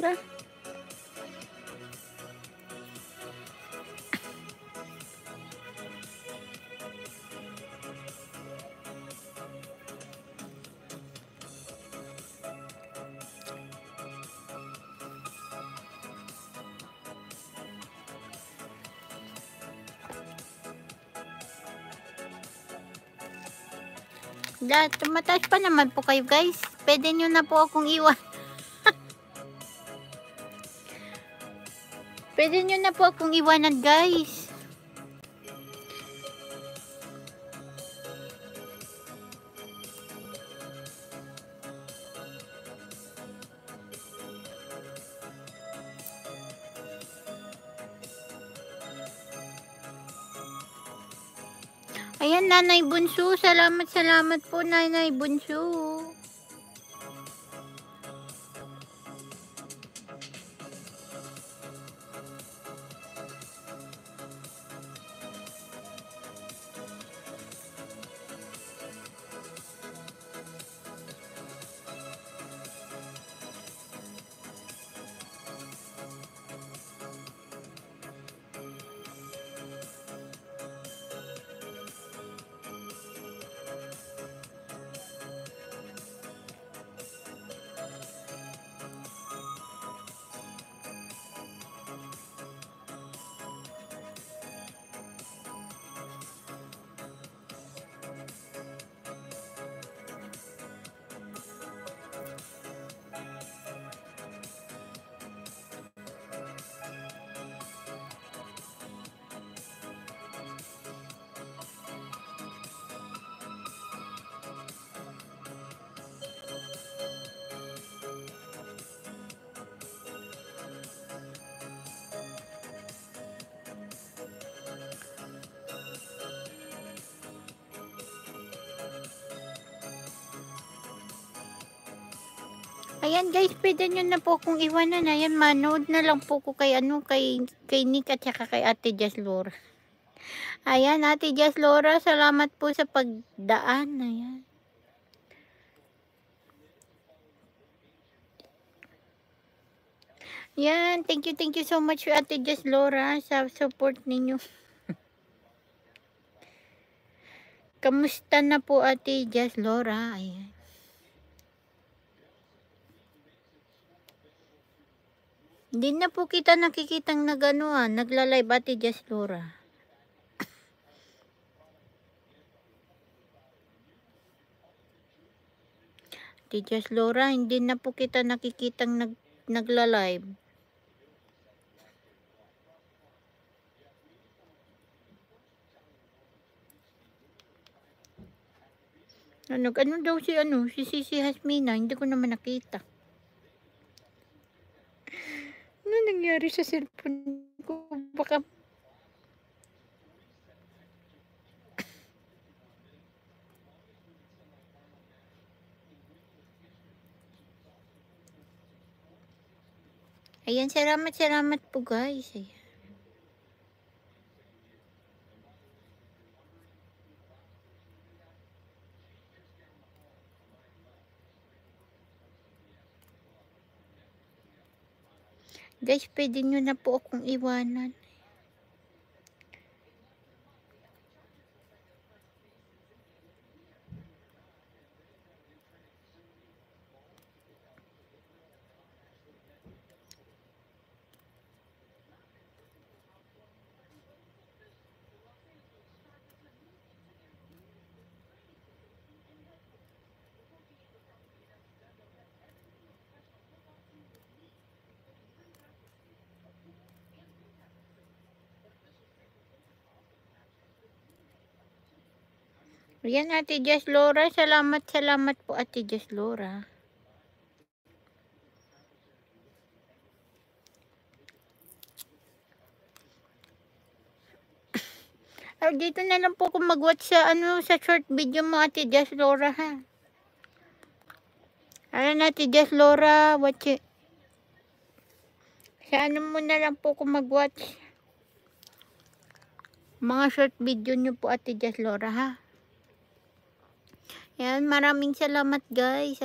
Ba? Tumataas pa naman po kayo guys. Pwede nyo na po akong iwan. Pwede nyo na po akong iwanan guys. Ayan, Nanay Bunso. Salamat po, Nanay Bunso. Ayan guys, pwede nyo na po akong iwanan. Ayan, manood na lang po ko kay Nick at saka kay Ate Jazz Laura. Ayan, Ate Jazz Laura, salamat po sa pagdaan. Ayan. Yan, thank you so much Ate Jazz Laura sa support ninyo. Kamusta na po Ate Jazz Laura? Ayan. Hindi na po kita nakikitang nagla-live Ate Jazz Laura. Ate Jazz Laura, hindi na po kita nakikitang nagla-live. Ano daw si Sisi Hasmina, hindi ko naman nakita. Ano nangyari sa cellphone ko? Baka ayan, salamat po guys. Ayan. Guys, pwede nyo na po akong iwanan. Ayan, Ate Jazz Laura. Salamat po, Ate Jazz Laura. Dito na lang po kung mag-watch sa short video mo, Ate Jazz Laura, ha. Ayan, Ate Jazz Laura, watch it. Sa mo na lang po kung mag-watch. Mga short video nyo po, Ate Jazz Laura, ha. Yan, maraming salamat guys.